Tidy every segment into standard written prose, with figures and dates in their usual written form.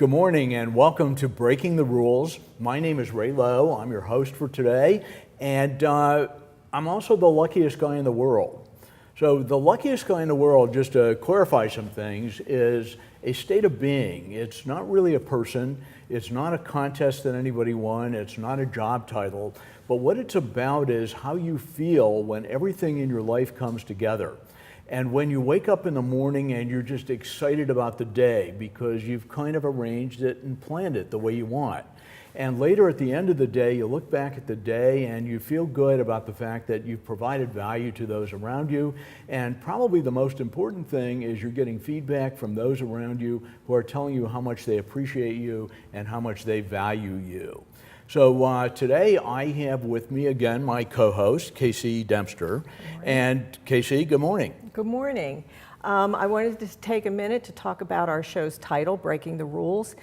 Good morning and welcome to Breaking the Rules. My name is Ray Lowe. I'm your host for today, and I'm also the luckiest guy in the world. So the luckiest guy in the world, just to clarify some things, is a state of being. It's not really a person. It's not a contest that anybody won. It's not a job title. But what it's about is how you feel when everything in your life comes together. And when you wake up in the morning and you're just excited about the day because you've kind of arranged it and planned it the way you want. And later at the end of the day, you look back at the day and you feel good about the fact that you've provided value to those around you. And probably the most important thing is you're getting feedback from those around you who are telling you how much they appreciate you and how much they value you. So today I have with me again my co-host, Casey Dempster. And Casey, good morning. Good morning. I wanted to take a minute to talk about our show's title, Breaking the Rules.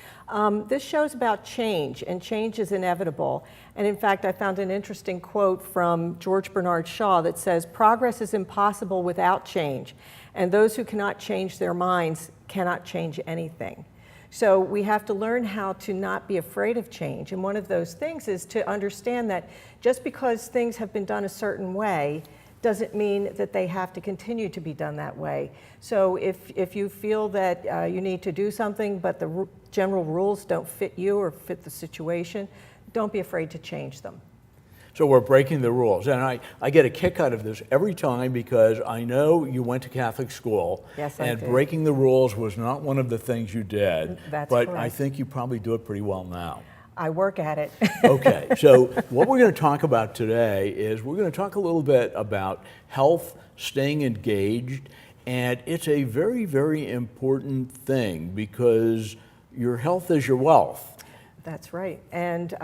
This show's about change, and change is inevitable. And in fact, I found an interesting quote from George Bernard Shaw that says, "Progress is impossible without change, and those who cannot change their minds cannot change anything." So we have to learn how to not be afraid of change. And one of those things is to understand that just because things have been done a certain way doesn't mean that they have to continue to be done that way. So if you feel that you need to do something but the general rules don't fit you or fit the situation, don't be afraid to change them. So we're breaking the rules, and I get a kick out of this every time because I know you went to Catholic school. Yes, I and did. Breaking the rules was not one of the things you did. That's but correct. I think you probably do it pretty well now. I work at it. Okay, so what we're going to talk about today is we're going to talk a little bit about health, staying engaged, and it's a very, very important thing because your health is your wealth. That's right. And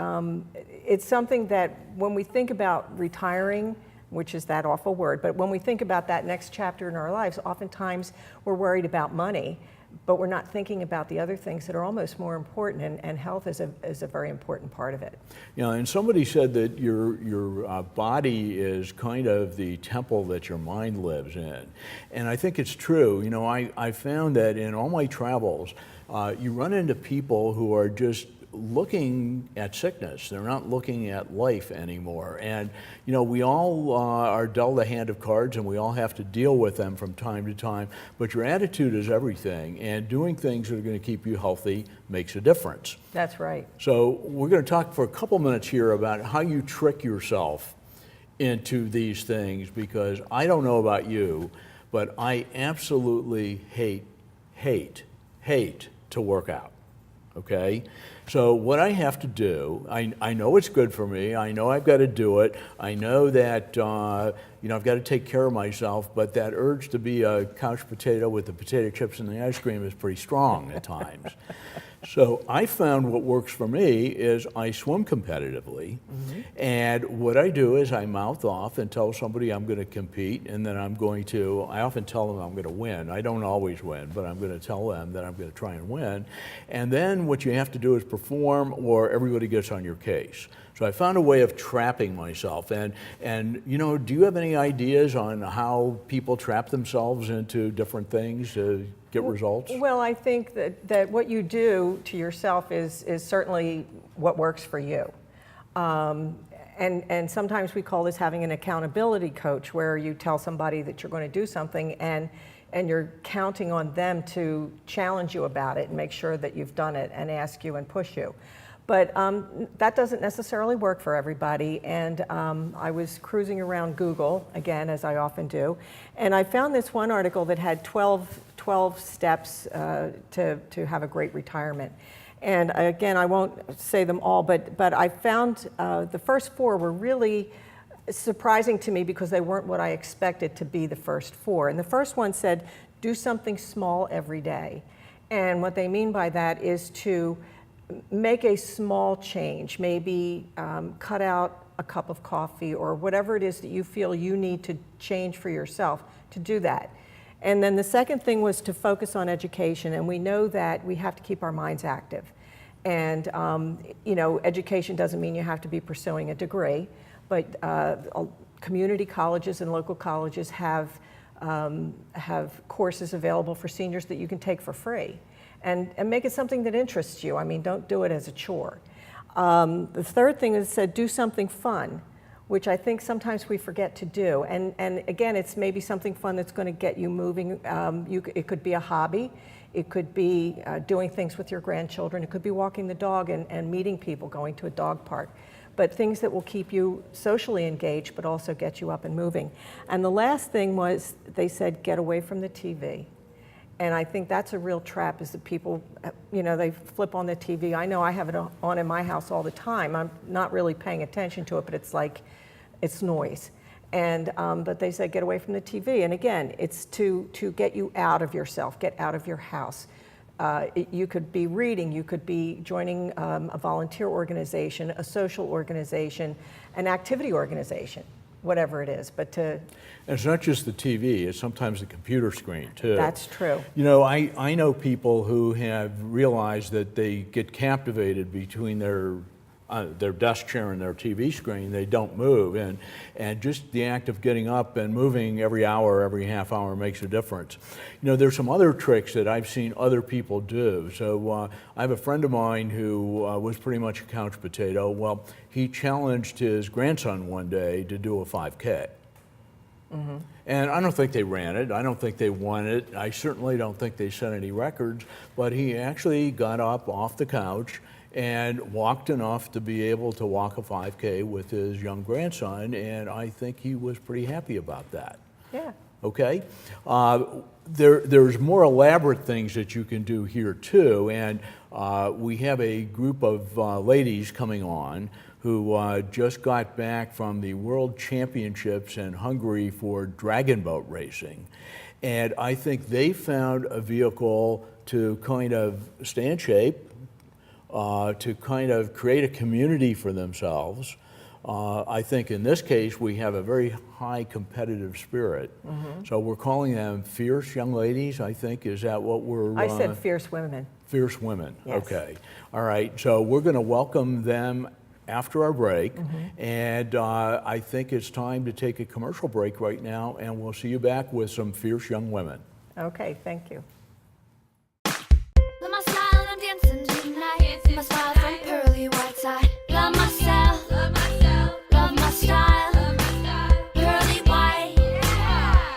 it's something that when we think about retiring, which is that awful word, but when we think about that next chapter in our lives, oftentimes we're worried about money, but we're not thinking about the other things that are almost more important, and health is a very important part of it. You know, and somebody said that your body is kind of the temple that your mind lives in. And I think it's true. You know, I found that in all my travels, you run into people who are just looking at sickness. They're not looking at life anymore. And, you know, we all are dealt a hand of cards and we all have to deal with them from time to time. But your attitude is everything. And doing things that are going to keep you healthy makes a difference. That's right. So we're going to talk for a couple minutes here about how you trick yourself into these things, because I don't know about you, but I absolutely hate to work out. Okay? So what I have to do, I know it's good for me, I know I've got to do it, I know that I've got to take care of myself, but that urge to be a couch potato with the potato chips and the ice cream is pretty strong at times. So I found what works for me is I swim competitively, and what I do is I mouth off and tell somebody I'm going to compete, and then I often tell them I'm going to win. I don't always win, but I'm going to tell them that I'm going to try and win. And then what you have to do is perform, or everybody gets on your case. So I found a way of trapping myself. And you know, do you have any ideas on how people trap themselves into different things to get results? Well, I think that what you do to yourself is certainly what works for you. And sometimes we call this having an accountability coach, where you tell somebody that you're going to do something and you're counting on them to challenge you about it and make sure that you've done it and ask you and push you. But that doesn't necessarily work for everybody. And I was cruising around Google, again, as I often do, and I found this one article that had 12 steps to have a great retirement. And again, I won't say them all, but I found the first 4 were really surprising to me because they weren't what I expected to be the first 4. And the first one said, do something small every day. And what they mean by that is to make a small change, maybe cut out a cup of coffee or whatever it is that you feel you need to change for yourself, to do that. And then the second thing was to focus on education, and we know that we have to keep our minds active. And you know, education doesn't mean you have to be pursuing a degree, but community colleges and local colleges have courses available for seniors that you can take for free. and make it something that interests you. I mean, don't do it as a chore. The third thing is said, do something fun, which I think sometimes we forget to do. And again, it's maybe something fun that's going to get you moving. It could be a hobby. It could be doing things with your grandchildren. It could be walking the dog and meeting people, going to a dog park. But things that will keep you socially engaged, but also get you up and moving. And the last thing was, they said, get away from the TV. And I think that's a real trap, is that people, you know, they flip on the TV. I know I have it on in my house all the time. I'm not really paying attention to it, but it's like, it's noise. And, but they said, get away from the TV. And again, it's to get you out of yourself, get out of your house. You could be reading, you could be joining a volunteer organization, a social organization, an activity organization, whatever it is. But to... And it's not just the TV, it's sometimes the computer screen too. That's true. You know, I know people who have realized that they get captivated between their desk chair and their TV screen. They don't move, and just the act of getting up and moving every hour, every half hour makes a difference. You know, there's some other tricks that I've seen other people do. So I have a friend of mine who was pretty much a couch potato. Well, he challenged his grandson one day to do a 5K. Mm-hmm. And I don't think they ran it. I don't think they won it. I certainly don't think they set any records, but he actually got up off the couch and walked enough to be able to walk a 5K with his young grandson, and I think he was pretty happy about that. Yeah. Okay? There's more elaborate things that you can do here too, and we have a group of ladies coming on who just got back from the World Championships in Hungary for dragonboat racing. And I think they found a vehicle to kind of stay in shape, to kind of create a community for themselves. I think in this case, we have a very high competitive spirit. Mm-hmm. So we're calling them fierce young ladies, I think. Is that what we're... I said fierce women. Fierce women, yes. Okay. All right, so we're gonna welcome them after our break. Mm-hmm. And I think it's time to take a commercial break right now, and we'll see you back with some fierce young women. Okay, thank you. Love my style, I'm dancing tonight. My smile from pearly white side. Love myself, love myself, love my style. Pearly white,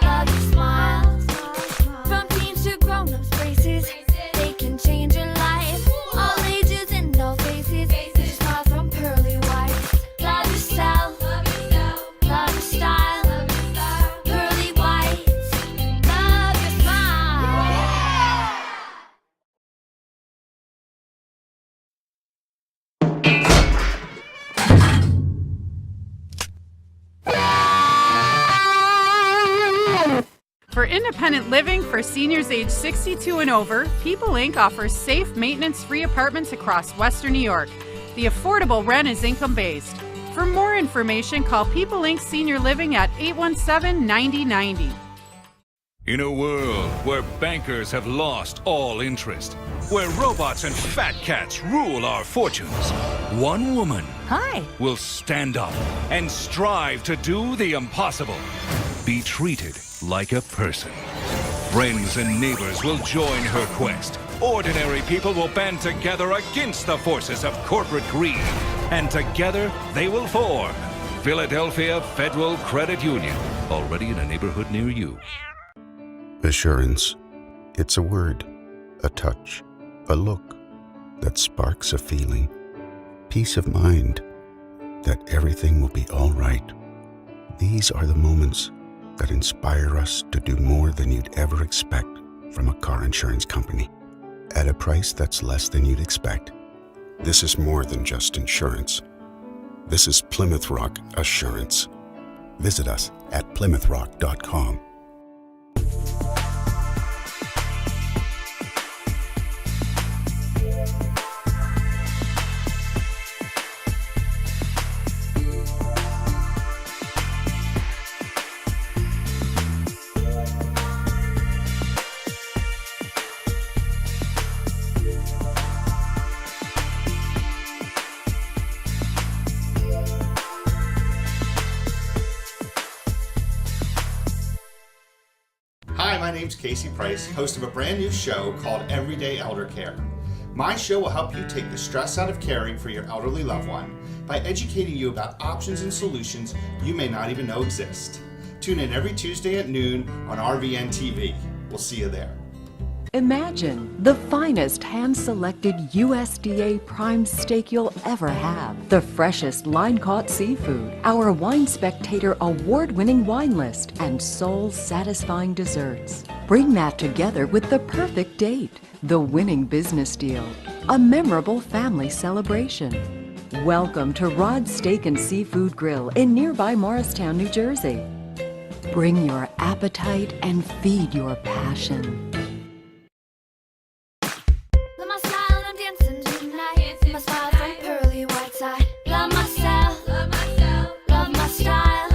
love your smiles. From teens to grown-ups braces, they can change your life. All ages and all faces, your smile from pearly white. Love yourself, love your style. Pearly white, love your smile. For independent living for seniors age 62 and over, People Inc. offers safe, maintenance-free apartments across Western New York. The affordable rent is income-based. For more information, call People Inc. Senior Living at 817-9090. In a world where bankers have lost all interest, where robots and fat cats rule our fortunes, one woman will stand up and strive to do the impossible. Be treated like a person. Friends and neighbors will join her quest. Ordinary people will band together against the forces of corporate greed. And together they will form Philadelphia Federal Credit Union, already in a neighborhood near you. Assurance. It's a word, a touch, a look that sparks a feeling. Peace of mind that everything will be all right. These are the moments that inspire us to do more than you'd ever expect from a car insurance company at a price that's less than you'd expect. This is more than just insurance. This is Plymouth Rock Assurance. Visit us at PlymouthRock.com. Hi, my name's Casey Price, host of a brand new show called Everyday Elder Care. My show will help you take the stress out of caring for your elderly loved one by educating you about options and solutions you may not even know exist. Tune in every Tuesday at noon on RVN TV. We'll see you there. Imagine the finest hand-selected USDA prime steak you'll ever have. The freshest line-caught seafood, our Wine Spectator award-winning wine list, and soul-satisfying desserts. Bring that together with the perfect date, the winning business deal, a memorable family celebration. Welcome to Rod's Steak and Seafood Grill in nearby Morristown, New Jersey. Bring your appetite and feed your passion. Love my style, I'm dancing tonight. My smile from pearly white side. Love myself, love my style,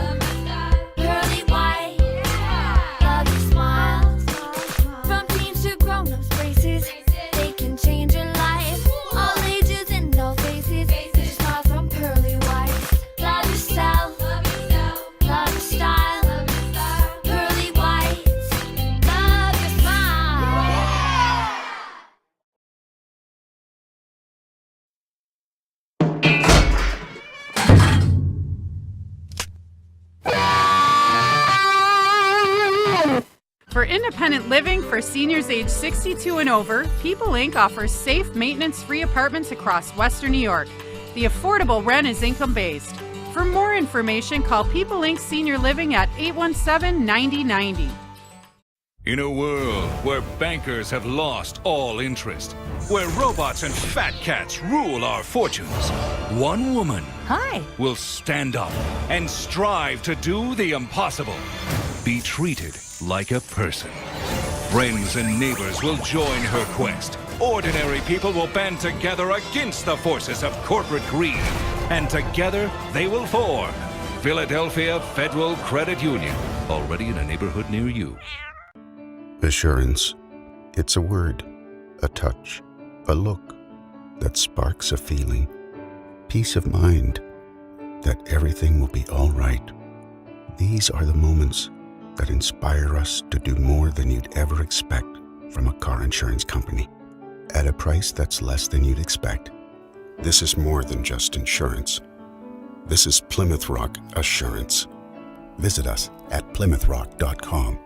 pearly white. Love your smile. From teens to grown-ups braces, they can change your life. All ages and all faces. Your smile from pearly white. Love yourself, love your style, pearly white. Love your smile. For independent living for seniors age 62 and over, People Inc. offers safe, maintenance-free apartments across Western New York. The affordable rent is income-based. For more information, call People Inc. Senior Living at 817-9090. In a world where bankers have lost all interest, where robots and fat cats rule our fortunes, one woman will stand up and strive to do the impossible. Be treated like a person. Friends and neighbors will join her quest. Ordinary people will band together against the forces of corporate greed. And together they will form Philadelphia Federal Credit Union, already in a neighborhood near you. Assurance. It's a word, a touch, a look that sparks a feeling. Peace of mind that everything will be all right. These are the moments that inspire us to do more than you'd ever expect from a car insurance company at a price that's less than you'd expect. This is more than just insurance. This is Plymouth Rock Assurance. Visit us at PlymouthRock.com.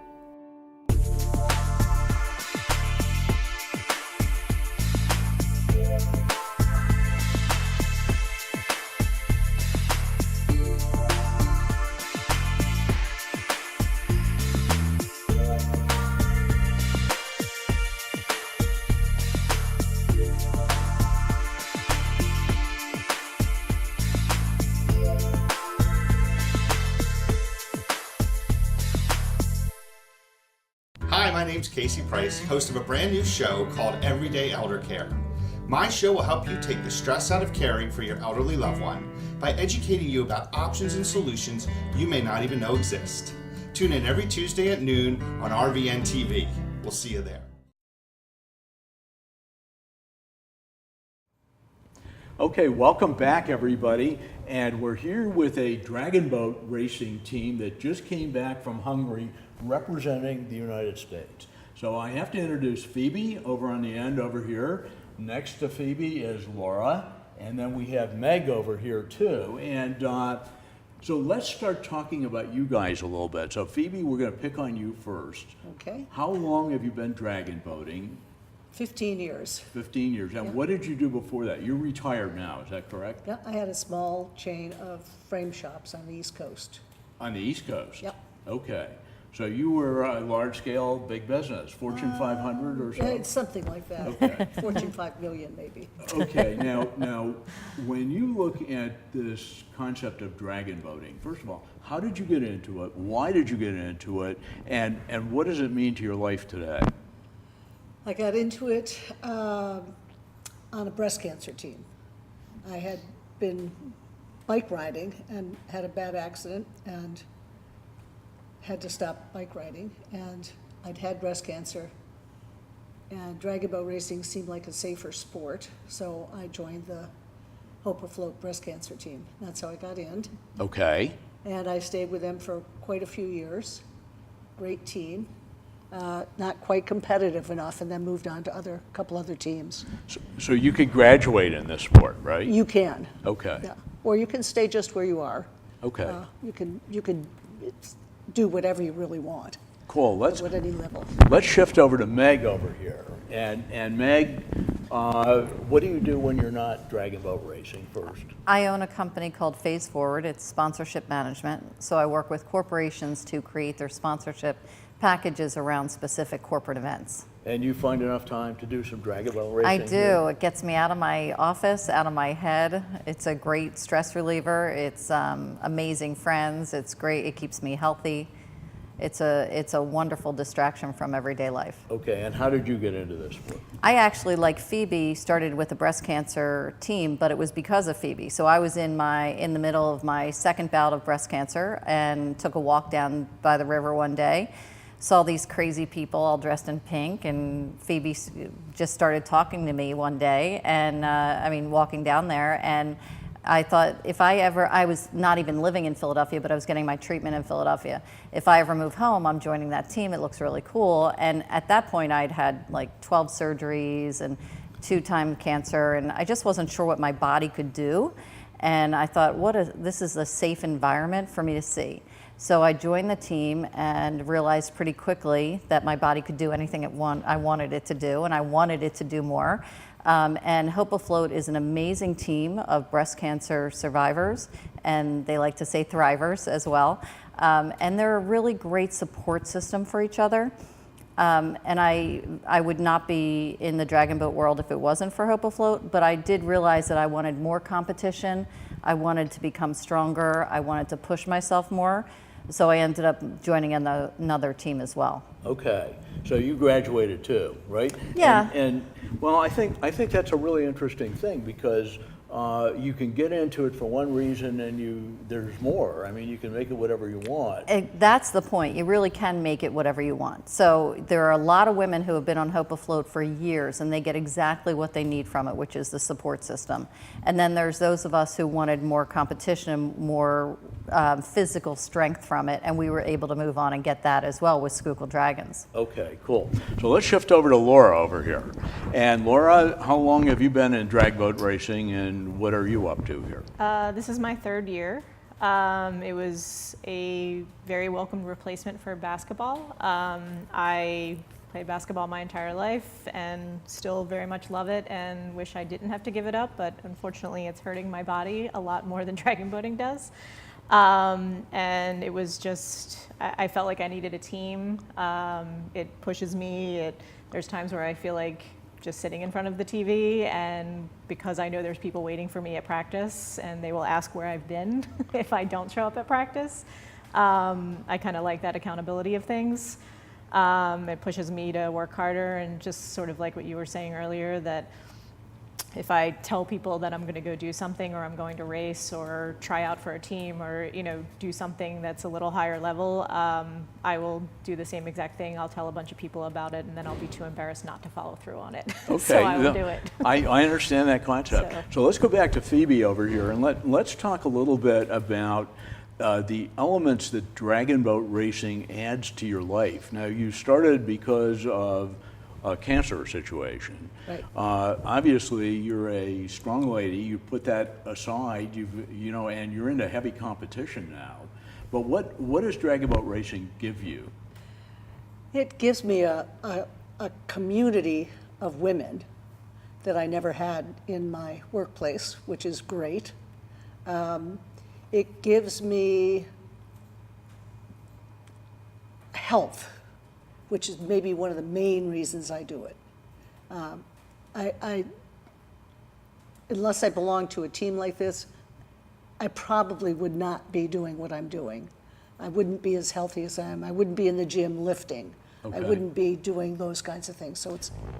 Hi, my name's Casey Price, host of a brand new show called Everyday Elder Care. My show will help you take the stress out of caring for your elderly loved one by educating you about options and solutions you may not even know exist. Tune in every Tuesday at noon on RVN TV. We'll see you there. Okay, welcome back, everybody. And we're here with a dragon boat racing team that just came back from Hungary representing the United States. So I have to introduce Phoebe over on the end over here. Next to Phoebe is Laura, and then we have Meg over here too. And so let's start talking about you guys a little bit. So Phoebe, we're going to pick on you first. Okay, How long have you been dragon boating? 15 years. 15 years. And what did you do before that? You're retired now, is that correct? Yeah, I had a small chain of frame shops on the East Coast. On the East Coast? Yep. Okay. So you were a large-scale, big business, Fortune 500 or so? Yeah, it's something like that. Okay. Fortune 5 million, maybe. Okay, now, when you look at this concept of dragon boating, first of all, how did you get into it? Why did you get into it? And what does it mean to your life today? I got into it on a breast cancer team. I had been bike riding and had a bad accident and had to stop bike riding, and I'd had breast cancer, and dragon boat racing seemed like a safer sport, so I joined the Hope Afloat breast cancer team. That's how I got in, Okay. and I stayed with them for quite a few years. Great team. not quite competitive enough, and then moved on to a couple other teams. So you could graduate in this sport, right? You can. Okay. Yeah. Or you can stay just where you are. Okay. You can do whatever you really want. Cool. At any level. Let's shift over to Meg over here. And Meg, what do you do when you're not dragon boat racing first? I own a company called Phase Forward. It's sponsorship management. So I work with corporations to create their sponsorship packages around specific corporate events. And you find enough time to do some dragon boat racing? I do. It gets me out of my office, out of my head. It's a great stress reliever. It's amazing friends. It's great. It keeps me healthy. It's a wonderful distraction from everyday life. Okay, and how did you get into this sport? I actually, like Phoebe, started with the breast cancer team, but it was because of Phoebe. So I was in the middle of my second bout of breast cancer and took a walk down by the river one day. Saw these crazy people all dressed in pink, and Phoebe just started talking to me one day, and walking down there, and I thought I was not even living in Philadelphia, but I was getting my treatment in Philadelphia. If I ever move home, I'm joining that team. It looks really cool. And at that point, I'd had like 12 surgeries and 2-time cancer, and I just wasn't sure what my body could do. And I thought, this is a safe environment for me to see. So I joined the team and realized pretty quickly that my body could do anything I wanted it to do, and I wanted it to do more. And Hope Afloat is an amazing team of breast cancer survivors, and they like to say thrivers as well. And they're a really great support system for each other. And I would not be in the dragon boat world if it wasn't for Hope Afloat, but I did realize that I wanted more competition. I wanted to become stronger. I wanted to push myself more. So I ended up joining another team as well. Okay, so you graduated too, right? Yeah. And well, I think that's a really interesting thing, because you can get into it for one reason, and there's more. I mean, you can make it whatever you want. That's the point. You really can make it whatever you want. So there are a lot of women who have been on Hope Afloat for years, and they get exactly what they need from it, which is the support system. And then there's those of us who wanted more competition, more physical strength from it, and we were able to move on and get that as well with Schuylkill Dragons. Okay, cool. So let's shift over to Laura over here. And Laura, how long have you been in drag boat racing, and what are you up to here? This is my 3rd year. It was a very welcome replacement for basketball. I played basketball my entire life and still very much love it and wish I didn't have to give it up, but unfortunately it's hurting my body a lot more than dragon boating does. And it was just, I felt like I needed a team. It pushes me. There's times where I feel like just sitting in front of the TV, and because I know there's people waiting for me at practice and they will ask where I've been if I don't show up at practice. I kind of like that accountability of things. It pushes me to work harder, and just sort of like what you were saying earlier, that if I tell people that I'm going to go do something, or I'm going to race or try out for a team, or do something that's a little higher level, I will do the same exact thing. I'll tell a bunch of people about it, and then I'll be too embarrassed not to follow through on it. Okay, So I will do it. I understand that concept. So let's go back to Phoebe over here, and let's talk a little bit about the elements that dragon boat racing adds to your life. Now, you started because of a cancer situation. Right. Obviously, you're a strong lady. You put that aside. And you're into heavy competition now. But what does dragon boat racing give you? It gives me a community of women that I never had in my workplace, which is great. It gives me health, which is maybe one of the main reasons I do it. Unless I belong to a team like this, I probably would not be doing what I'm doing. I wouldn't be as healthy as I am. I wouldn't be in the gym lifting. Okay. I wouldn't be doing those kinds of things. So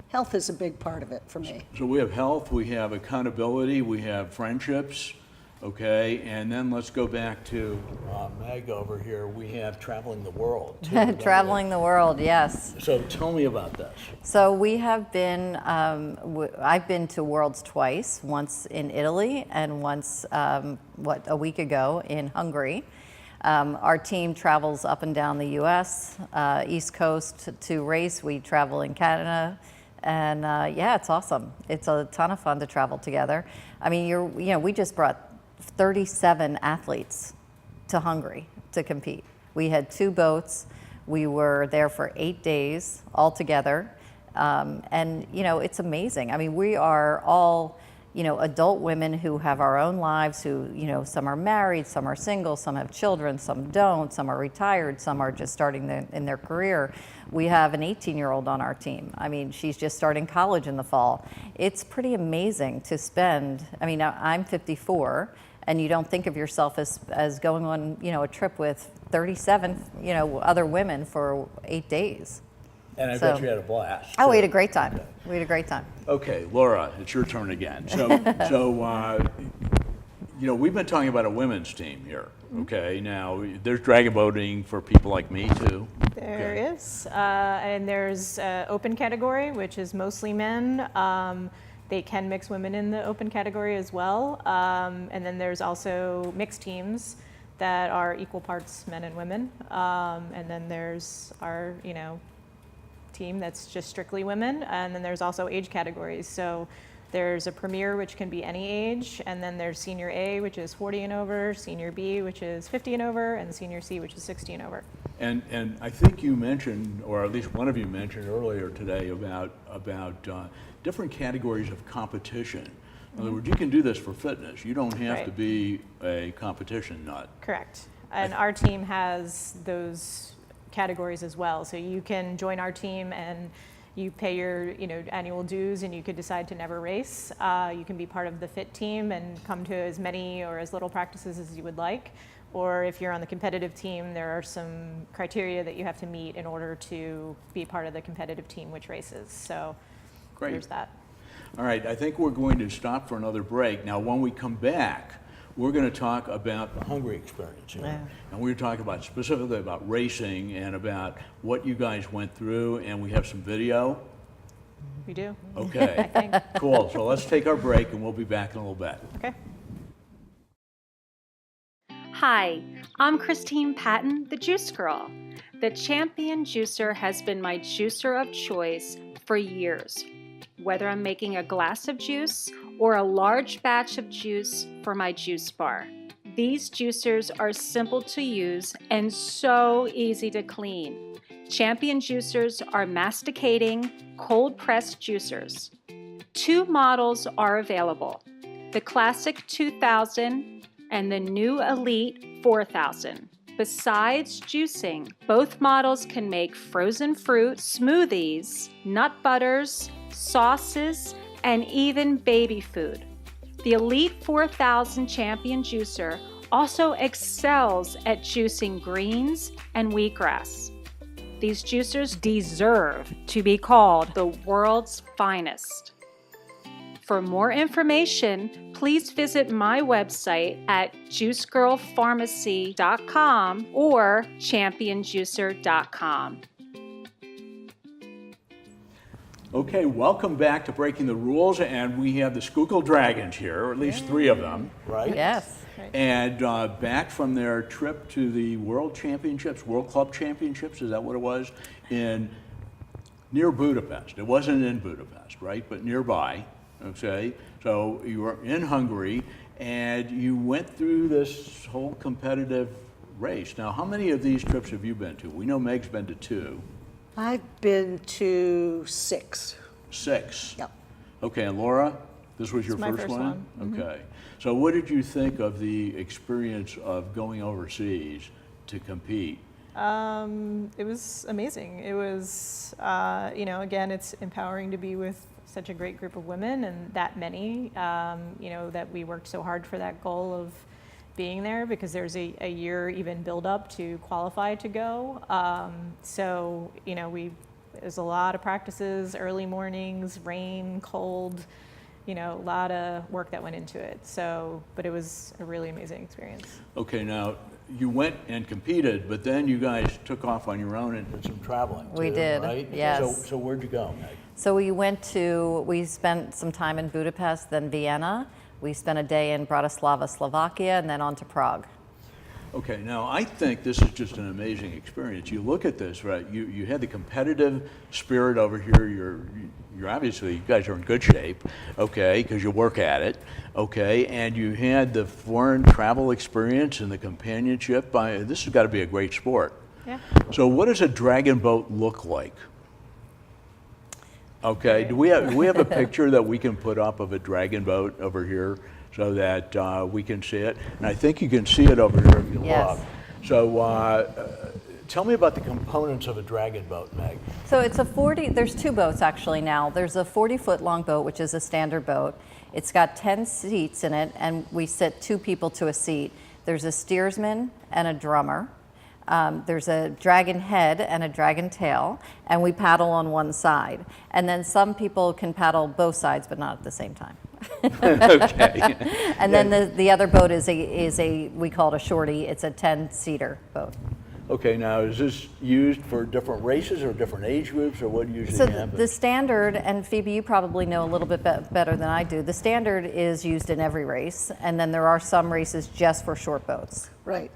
health is a big part of it for me. So we have health, we have accountability, we have friendships, okay? And then let's go back to Meg over here. We have traveling the world, too. don't we? Traveling the world, yes. So tell me about this. So we have been, I've been to Worlds twice, once in Italy and once, a week ago in Hungary. Our team travels up and down the U.S., East Coast to race. We travel in Canada. And yeah, it's awesome. It's a ton of fun to travel together. I mean, we just brought 37 athletes to Hungary to compete. We had 2 boats. We were there for 8 days all together. And, it's amazing. I mean, we are all, adult women who have our own lives, who, some are married, some are single, some have children, some don't, some are retired, some are just starting in their career. We have an 18-year-old on our team. I mean, she's just starting college in the fall. It's pretty amazing to spend, I'm 54, and you don't think of yourself as going on, a trip with 37, other women for 8 days. And I bet you had a blast. Oh, we had a great time. We had a great time. Okay, Laura, it's your turn again. So, we've been talking about a women's team here. Okay, now there's dragon boating for people like me too. There is, and there's open category, which is mostly men. They can mix women in the open category as well. And then there's also mixed teams that are equal parts men and women. And then there's our, team that's just strictly women. And then there's also age categories. So there's a premier, which can be any age. And then there's senior A, which is 40 and over, senior B, which is 50 and over, and senior C, which is 60 and over. And I think you mentioned, or at least one of you mentioned earlier today about different categories of competition. In other words, you can do this for fitness. You don't have to be a competition nut. Correct. And our team has those categories as well. So you can join our team and you pay your annual dues, and you could decide to never race. You can be part of the fit team and come to as many or as little practices as you would like. Or if you're on the competitive team, there are some criteria that you have to meet in order to be part of the competitive team which races. So there's that. All right, I think we're going to stop for another break. Now, when we come back, we're going to talk about the Hungary experience. And we're talking about specifically about racing and about what you guys went through, and we have some video. We do. Okay, I think. Cool. So let's take our break, and we'll be back in a little bit. Okay. Hi, I'm Christine Patton, the Juice Girl. The Champion Juicer has been my juicer of choice for years. Whether I'm making a glass of juice or a large batch of juice for my juice bar. These juicers are simple to use and so easy to clean. Champion juicers are masticating, cold-pressed juicers. 2 models are available, the Classic 2000 and the new Elite 4000. Besides juicing, both models can make frozen fruit, smoothies, nut butters, sauces, and even baby food. The Elite 4000 Champion Juicer also excels at juicing greens and wheatgrass. These juicers deserve to be called the world's finest. For more information, please visit my website at juicegirlpharmacy.com or championjuicer.com. Okay, welcome back to Breaking the Rules, and we have the Schuylkill Dragons here, or at least 3 of them, right? Yes. And back from their trip to the World Championships, World Club Championships, is that what it was? Near Budapest. It wasn't in Budapest, right? But nearby, okay? So you were in Hungary, and you went through this whole competitive race. Now, how many of these trips have you been to? We know Meg's been to 2. I've been to 6. 6? Yep. Okay, and Laura, this was your my first first one? one. Okay. So what did you think of the experience of going overseas to compete? It was amazing. It was, again, it's empowering to be with such a great group of women and that many, that we worked so hard for that goal of being there, because there's a year even build up to qualify to go. There's a lot of practices, early mornings, rain, cold, a lot of work that went into it. But it was a really amazing experience. Okay, now you went and competed, but then you guys took off on your own and did some traveling too, We did, right? yes. So where'd you go, Meg? So we spent some time in Budapest, then Vienna. We spent a day in Bratislava, Slovakia, and then on to Prague. Okay, now I think this is just an amazing experience. You look at this, right? You had the competitive spirit over here. You're obviously, you guys are in good shape, okay, because you work at it, okay, and you had the foreign travel experience and the companionship. This has got to be a great sport. Yeah. So what does a dragon boat look like? Okay, do we have a picture that we can put up of a dragon boat over here so that we can see it? And I think you can see it over here if you Yes. look. So tell me about the components of a dragon boat, Meg. So it's there's two boats actually now. There's a 40-foot long boat, which is a standard boat. It's got 10 seats in it, and we sit 2 people to a seat. There's a steersman and a drummer. There's a dragon head and a dragon tail, and we paddle on one side. And then some people can paddle both sides, but not at the same time. Okay. And then the other boat is we call it a shorty. It's a 10-seater boat. Okay, now is this used for different races or different age groups, or what usually So happens? the standard, and Phoebe, you probably know a little bit better than I do, the standard is used in every race, and then there are some races just for short boats. Right.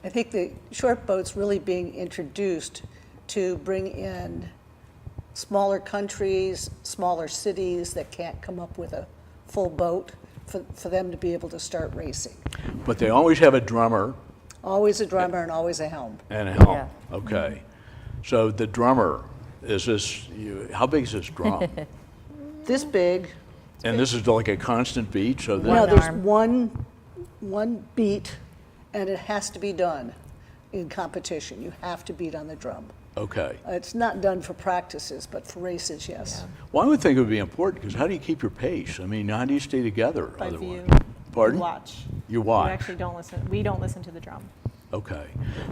I think the short boat's really being introduced to bring in smaller countries, smaller cities that can't come up with a full boat for them to be able to start racing. But they always have a drummer Always a drummer and always a helm. and a helm. Yeah. Okay. So the drummer, how big is this drum? This big. And this is like a constant beat, so No, then, there's arm. one beat, and it has to be done in competition. You have to beat on the drum. okay. It's not done for practices, but for races, yes. Well, I would think it would be important, because how do you keep your pace? I mean, how do you stay together By otherwise? view. Pardon? You watch. You We watch. actually don't listen. We don't listen to the drum. Okay.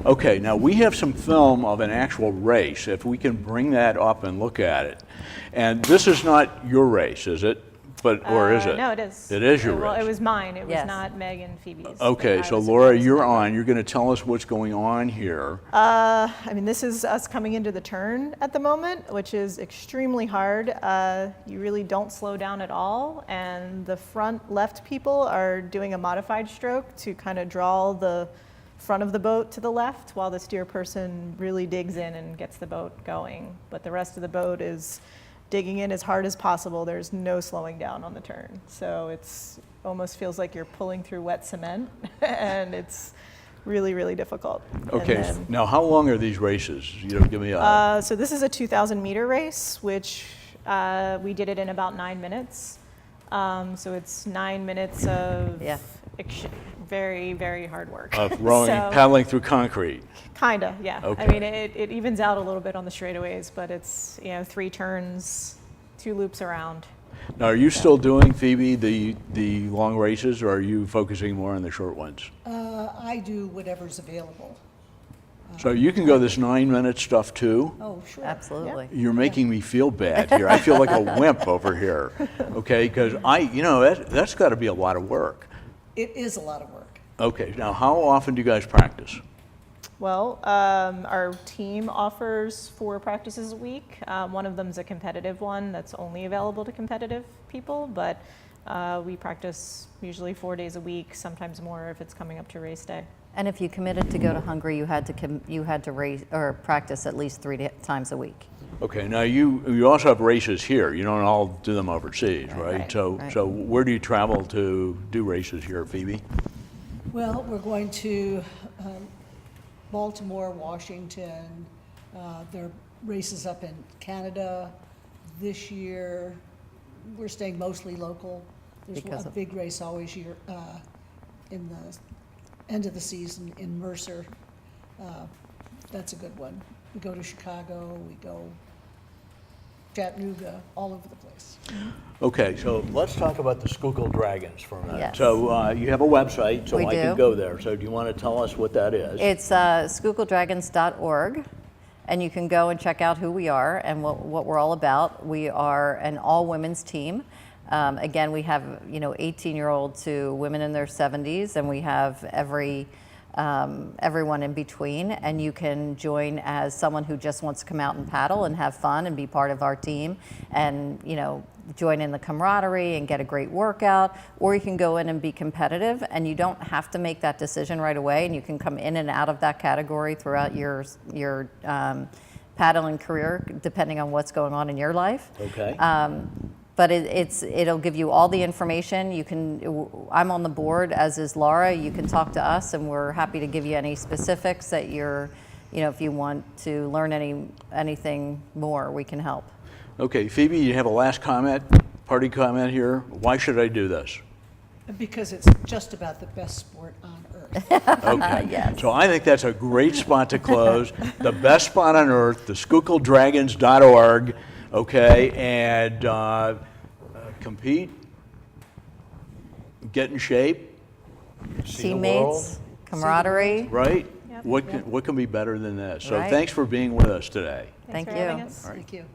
Okay, now we have some film of an actual race, if we can bring that up and look at it. And this is not your race, is it? Or is it? No, it is. It is your Well, race. it was mine. It was Yes. not Meg and Phoebe's. Okay, I so was Laura, supposed you're to. on. You're going to tell us what's going on here. I mean, this is us coming into the turn at the moment, which is extremely hard. You really don't slow down at all, and the front left people are doing a modified stroke to kind of draw the front of the boat to the left, while the steer person really digs in and gets the boat going. But the rest of the boat is digging in as hard as possible. There's no slowing down on the turn. So it's almost feels like you're pulling through wet cement, and it's really, really difficult. And Okay, then- now how long are these races? Give me a... so this is a 2,000 meter race, which we did it in about 9 minutes. So it's 9 minutes of Yeah. very, very hard work. of rowing, So- paddling through concrete. Kinda, yeah. Okay. I mean, it evens out a little bit on the straightaways, but it's 3 turns, 2 loops around. Now, are you still doing, Phoebe, the long races, or are you focusing more on the short ones? I do whatever's available. So you can go this 9-minute stuff too? Oh, sure. Absolutely. You're making me feel bad here. I feel like a wimp over here, okay? Because that's got to be a lot of work. It is a lot of work. Okay, now how often do you guys practice? Well, our team offers 4 practices a week. One of them's a competitive one that's only available to competitive people, but we practice usually 4 days a week, sometimes more if it's coming up to race day. And if you committed to go to Hungary, you had to race or practice at least 3 times a week. Okay, now you also have races here. You don't all do them overseas, right? Right. So where do you travel to do races here, Phoebe? Well, we're going to Baltimore, Washington. There are races up in Canada this year. We're staying mostly local. There's Because a of- big race always year in the end of the season in Mercer. That's a good one. We go to Chicago, we go Chattanooga, all over the place. Okay, so let's talk about the Schuylkill Dragons for a minute. Yes. So you have a website, so We I can do. go there. So do you want to tell us what that is? It's schuylkilldragons.org, and you can go and check out who we are and what we're all about. We are an all-women's team. Again, we have 18-year-old to women in their 70s, and we have every everyone in between, and you can join as someone who just wants to come out and paddle and have fun and be part of our team, and join in the camaraderie and get a great workout, or you can go in and be competitive, and you don't have to make that decision right away, and you can come in and out of that category throughout your paddling career, depending on what's going on in your life. Okay. But it'll give you all the information. I'm on the board, as is Laura. You can talk to us, and we're happy to give you any specifics that if you want to learn anything more, we can help. Okay, Phoebe, you have a last party comment here. Why should I do this? Because it's just about the best sport on earth. Okay. Yes. So I think that's a great spot to close. The best spot on earth, the SchuylkillDragons.org. Okay, and compete, get in shape, see the world, Teammates, camaraderie. right? Yep. What can be better than this? So Right. thanks for being with us today. Thank for you. having us. Thank you.